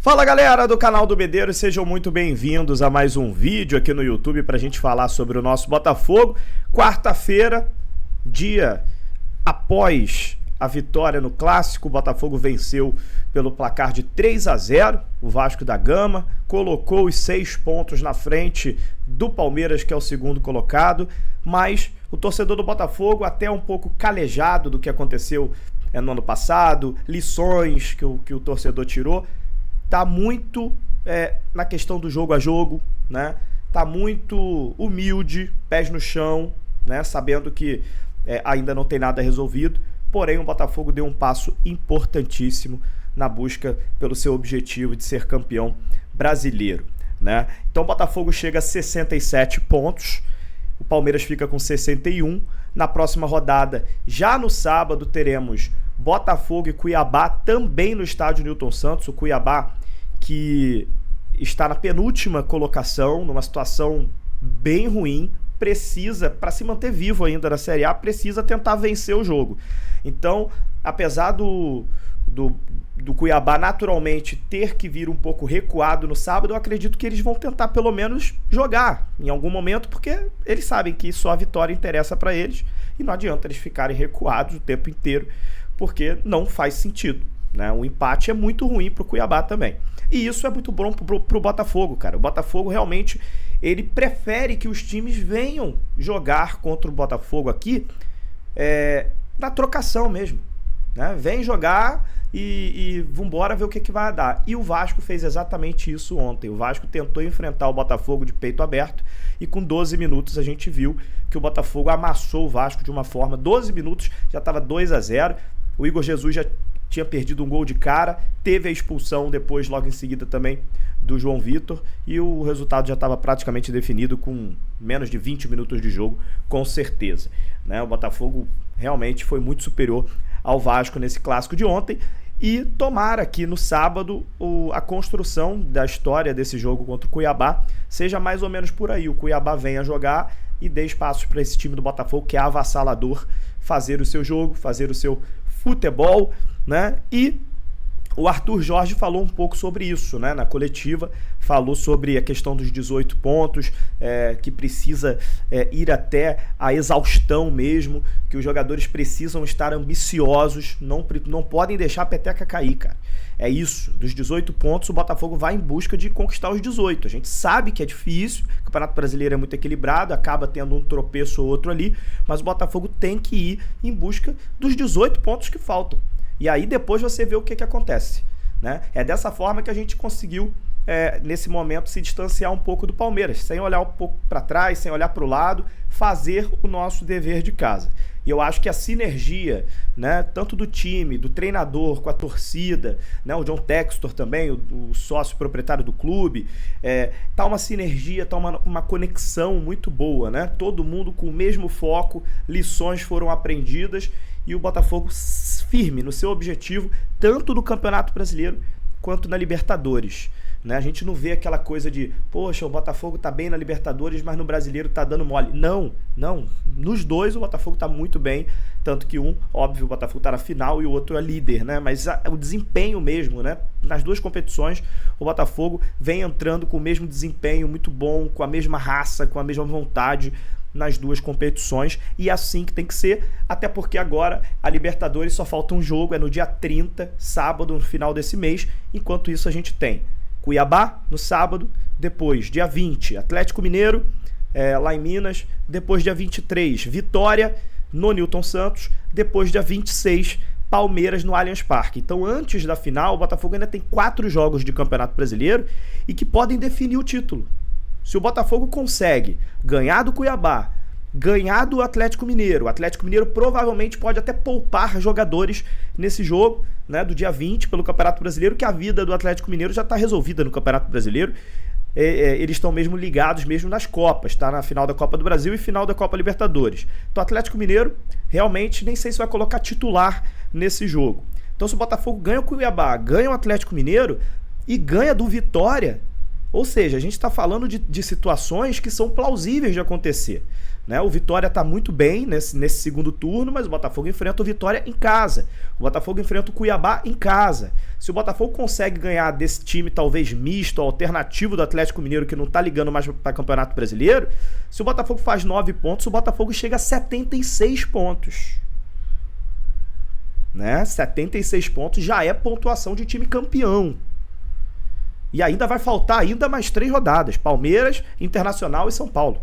Fala galera do canal do Bedeiro, sejam muito bem-vindos a mais um vídeo aqui no YouTube pra gente falar sobre o nosso Botafogo. Quarta-feira, dia após a vitória no Clássico, o Botafogo venceu pelo placar de 3-0 o Vasco da Gama, colocou os 6 pontos na frente do Palmeiras, que é o segundo colocado, mas o torcedor do Botafogo, até um pouco calejado do que aconteceu no ano passado, lições que o torcedor tirou, tá muito na questão do jogo a jogo, né? Tá muito humilde, pés no chão, né? Sabendo que ainda não tem nada resolvido, porém o Botafogo deu um passo importantíssimo na busca pelo seu objetivo de ser campeão brasileiro, né? Então o Botafogo chega a 67 pontos, o Palmeiras fica com 61. Na próxima rodada, já no sábado, teremos Botafogo e Cuiabá, também no estádio Newton Santos. O Cuiabá, que está na penúltima colocação, numa situação bem ruim, precisa, para se manter vivo ainda na Série A, precisa tentar vencer o jogo. Então, apesar do Cuiabá naturalmente ter que vir um pouco recuado no sábado, eu acredito que eles vão tentar pelo menos jogar em algum momento, porque eles sabem que só a vitória interessa para eles e não adianta eles ficarem recuados o tempo inteiro, porque não faz sentido, né? O empate é muito ruim para o Cuiabá também. E isso é muito bom pro Botafogo, cara. O Botafogo realmente, ele prefere que os times venham jogar contra o Botafogo aqui na trocação mesmo, né? Vem jogar e vambora ver o que vai dar. E o Vasco fez exatamente isso ontem. O Vasco tentou enfrentar o Botafogo de peito aberto e com 12 minutos a gente viu que o Botafogo amassou o Vasco de uma forma. 12 minutos, já estava 2-0. O Igor Jesus já tinha perdido um gol de cara, teve a expulsão depois, logo em seguida também, do João Vitor, e o resultado já estava praticamente definido com menos de 20 minutos de jogo, com certeza, né? O Botafogo realmente foi muito superior ao Vasco nesse clássico de ontem, e tomara que no sábado a construção da história desse jogo contra o Cuiabá seja mais ou menos por aí. O Cuiabá venha jogar e dê espaços para esse time do Botafogo, que é avassalador, fazer o seu jogo, fazer o seu futebol, né? E o Arthur Jorge falou um pouco sobre isso, né? Na coletiva, falou sobre a questão dos 18 pontos, que precisa ir até a exaustão mesmo, que os jogadores precisam estar ambiciosos, não podem deixar a peteca cair, cara. É isso, dos 18 pontos o Botafogo vai em busca de conquistar os 18. A gente sabe que é difícil, o Campeonato Brasileiro é muito equilibrado, acaba tendo um tropeço ou outro ali, mas o Botafogo tem que ir em busca dos 18 pontos que faltam. E aí depois você vê o que acontece, né? É dessa forma que a gente conseguiu, nesse momento, se distanciar um pouco do Palmeiras, sem olhar um pouco para trás, sem olhar para o lado, fazer o nosso dever de casa. E eu acho que a sinergia, né, tanto do time, do treinador, com a torcida, né, o John Textor também, o sócio proprietário do clube, tá uma sinergia, tá uma conexão muito boa, né? Todo mundo com o mesmo foco, lições foram aprendidas e o Botafogo firme no seu objetivo, tanto no Campeonato Brasileiro quanto na Libertadores, né? A gente não vê aquela coisa de, poxa, o Botafogo tá bem na Libertadores, mas no Brasileiro tá dando mole. Não. Nos dois o Botafogo tá muito bem, tanto que óbvio, o Botafogo tá na final e o outro é líder, né? Mas o desempenho mesmo, né? Nas duas competições, o Botafogo vem entrando com o mesmo desempenho muito bom, com a mesma raça, com a mesma vontade nas duas competições, e é assim que tem que ser, até porque agora a Libertadores só falta um jogo, é no dia 30, sábado, no final desse mês. Enquanto isso a gente tem Cuiabá no sábado, depois dia 20, Atlético Mineiro lá em Minas, depois dia 23, Vitória no Newton Santos, depois dia 26, Palmeiras no Allianz Parque. Então antes da final, o Botafogo ainda tem 4 jogos de Campeonato Brasileiro e que podem definir o título. Se o Botafogo consegue ganhar do Cuiabá, ganhar do Atlético Mineiro, o Atlético Mineiro provavelmente pode até poupar jogadores nesse jogo, né, do dia 20 pelo Campeonato Brasileiro, que a vida do Atlético Mineiro já está resolvida no Campeonato Brasileiro. Eles estão mesmo ligados mesmo nas Copas, tá? Na final da Copa do Brasil e final da Copa Libertadores. Então o Atlético Mineiro realmente nem sei se vai colocar titular nesse jogo. Então se o Botafogo ganha o Cuiabá, ganha o Atlético Mineiro e ganha do Vitória, Ou seja, a gente está falando de situações que são plausíveis de acontecer. Né? O Vitória está muito bem nesse segundo turno, mas o Botafogo enfrenta o Vitória em casa. O Botafogo enfrenta o Cuiabá em casa. Se o Botafogo consegue ganhar desse time talvez misto, alternativo do Atlético Mineiro, que não está ligando mais para Campeonato Brasileiro, se o Botafogo faz 9 pontos, o Botafogo chega a 76 pontos. Né? 76 pontos já é pontuação de time campeão. E ainda vai faltar ainda mais 3 rodadas. Palmeiras, Internacional e São Paulo.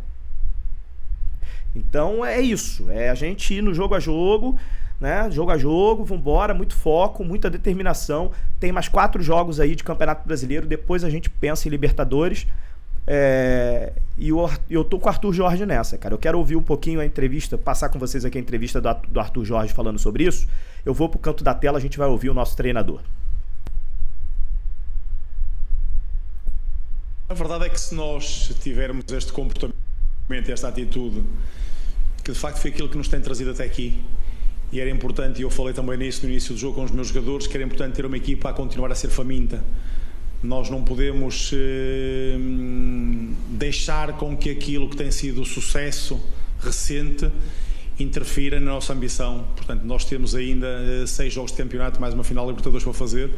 Então é isso. É a gente ir no jogo a jogo, né? Jogo a jogo, vambora, muito foco, muita determinação. Tem mais 4 jogos aí de Campeonato Brasileiro. Depois a gente pensa em Libertadores. E eu tô com o Arthur Jorge nessa, cara. Eu quero ouvir um pouquinho a entrevista, passar com vocês aqui a entrevista do Arthur Jorge falando sobre isso. Eu vou pro canto da tela, a gente vai ouvir o nosso treinador. A verdade é que se nós tivermos este comportamento, esta atitude, que de facto foi aquilo que nos tem trazido até aqui, e era importante, e eu falei também nisso no início do jogo com os meus jogadores, que era importante ter uma equipa a continuar a ser faminta. Nós não podemos deixar com que aquilo que tem sido o sucesso recente interfira na nossa ambição. Portanto, nós temos ainda 6 jogos de campeonato, mais uma final de Libertadores para fazer.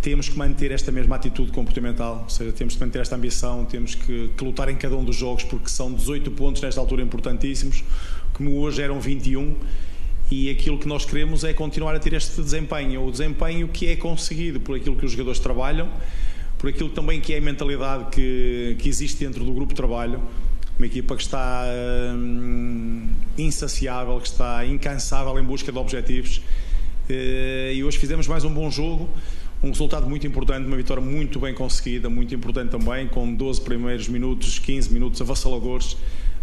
Temos que manter esta mesma atitude comportamental, ou seja, temos que manter esta ambição, temos que lutar em cada um dos jogos, porque são 18 pontos nesta altura importantíssimos, como hoje eram 21, e aquilo que nós queremos é continuar a ter este desempenho, o desempenho que é conseguido por aquilo que os jogadores trabalham, por aquilo também que é a mentalidade que existe dentro do grupo de trabalho, uma equipa que está insaciável, que está incansável em busca de objetivos, e hoje fizemos mais um bom jogo. Um resultado muito importante, uma vitória muito bem conseguida, muito importante também, com 12 primeiros minutos, 15 minutos avassaladores,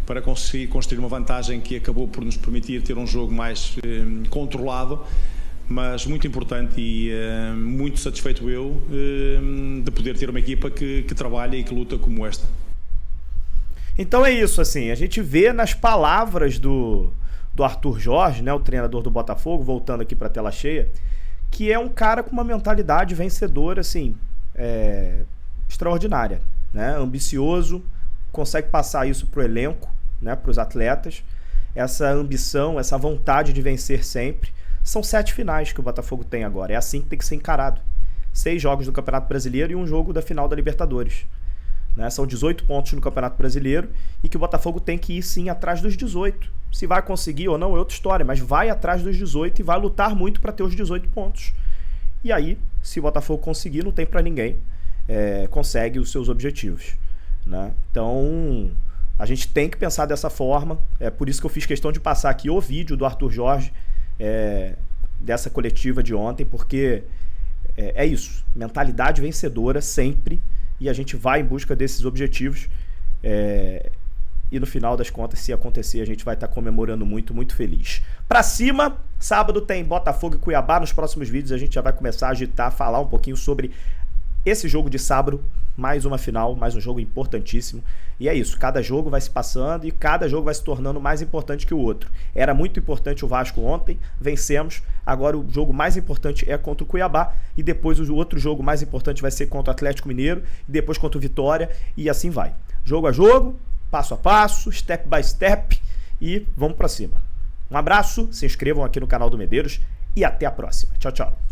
para conseguir construir uma vantagem que acabou por nos permitir ter um jogo mais controlado, mas muito importante e muito satisfeito eu de poder ter uma equipa que trabalha e que luta como esta. Então é isso, assim, a gente vê nas palavras do Arthur Jorge, né, o treinador do Botafogo, voltando aqui para a tela cheia, que é um cara com uma mentalidade vencedora, assim, extraordinária, né? Ambicioso, consegue passar isso pro elenco, né? Para os atletas, essa ambição, essa vontade de vencer sempre. São 7 finais que o Botafogo tem agora, é assim que tem que ser encarado. 6 jogos do Campeonato Brasileiro e um jogo da final da Libertadores. Né? São 18 pontos no Campeonato Brasileiro e que o Botafogo tem que ir sim atrás dos 18. Se vai conseguir ou não é outra história, mas vai atrás dos 18 e vai lutar muito para ter os 18 pontos. E aí, se o Botafogo conseguir, não tem para ninguém, consegue os seus objetivos. Né? Então, a gente tem que pensar dessa forma. É por isso que eu fiz questão de passar aqui o vídeo do Arthur Jorge dessa coletiva de ontem, porque é isso, mentalidade vencedora sempre, e a gente vai em busca desses objetivos, e no final das contas, se acontecer, a gente vai estar comemorando muito, muito feliz. Pra cima, sábado tem Botafogo e Cuiabá. Nos próximos vídeos a gente já vai começar a agitar, falar um pouquinho sobre esse jogo de sábado, mais uma final, mais um jogo importantíssimo. E é isso, cada jogo vai se passando e cada jogo vai se tornando mais importante que o outro. Era muito importante o Vasco ontem, vencemos. Agora o jogo mais importante é contra o Cuiabá e depois o outro jogo mais importante vai ser contra o Atlético Mineiro e depois contra o Vitória e assim vai. Jogo a jogo, passo a passo, step by step e vamos pra cima. Um abraço, se inscrevam aqui no canal do Medeiros e até a próxima. Tchau, tchau.